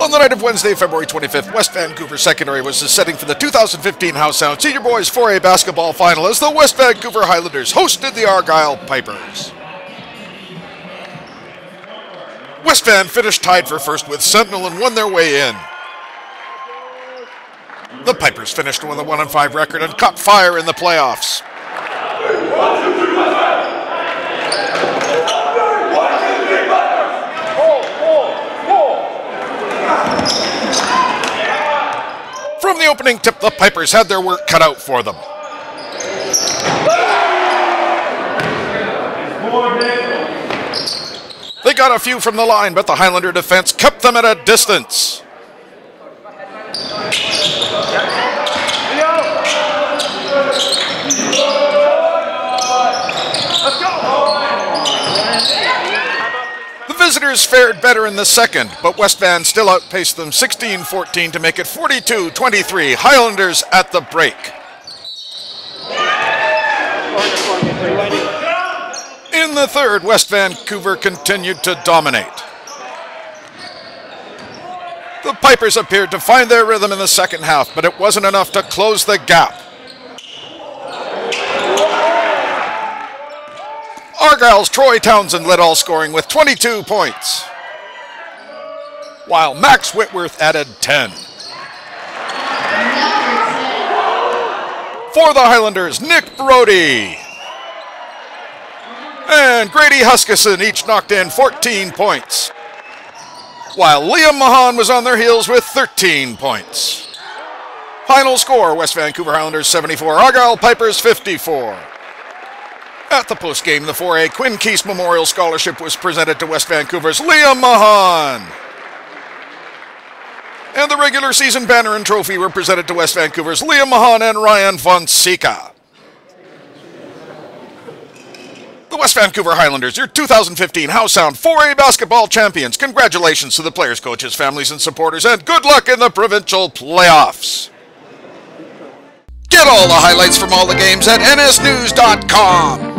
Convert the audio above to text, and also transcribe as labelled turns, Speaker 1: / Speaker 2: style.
Speaker 1: On the night of Wednesday, February 25th, West Vancouver Secondary was the setting for the 2015 Howe Sound Senior Boys 4A basketball final as the West Vancouver Highlanders hosted the Argyle Pipers. West Van finished tied for first with Sentinel and won their way in. The Pipers finished with a 1-5 record and caught fire in the playoffs. From the opening tip, the Pipers had their work cut out for them. They got a few from the line, but the Highlander defense kept them at a distance. The visitors fared better in the second, but West Van still outpaced them 16-14 to make it 42-23, Highlanders at the break. In the third, West Vancouver continued to dominate. The Pipers appeared to find their rhythm in the second half, but it wasn't enough to close the gap. Argyle's Troy Townsend led all scoring with 22 points, while Max Whitworth added 10. For the Highlanders, Nick Brody and Grady Huskisson each knocked in 14 points, while Liam Mahan was on their heels with 13 points. Final score, West Vancouver Highlanders 74, Argyle Pipers 54. At the postgame, the 4A Quinn Keese Memorial Scholarship was presented to West Vancouver's Liam Mahan. And the regular season banner and trophy were presented to West Vancouver's Liam Mahan and Ryan Fonseca. The West Vancouver Highlanders, your 2015 Howe Sound 4A basketball champions. Congratulations to the players, coaches, families, and supporters, and good luck in the provincial playoffs. Get all the highlights from all the games at nsnews.com.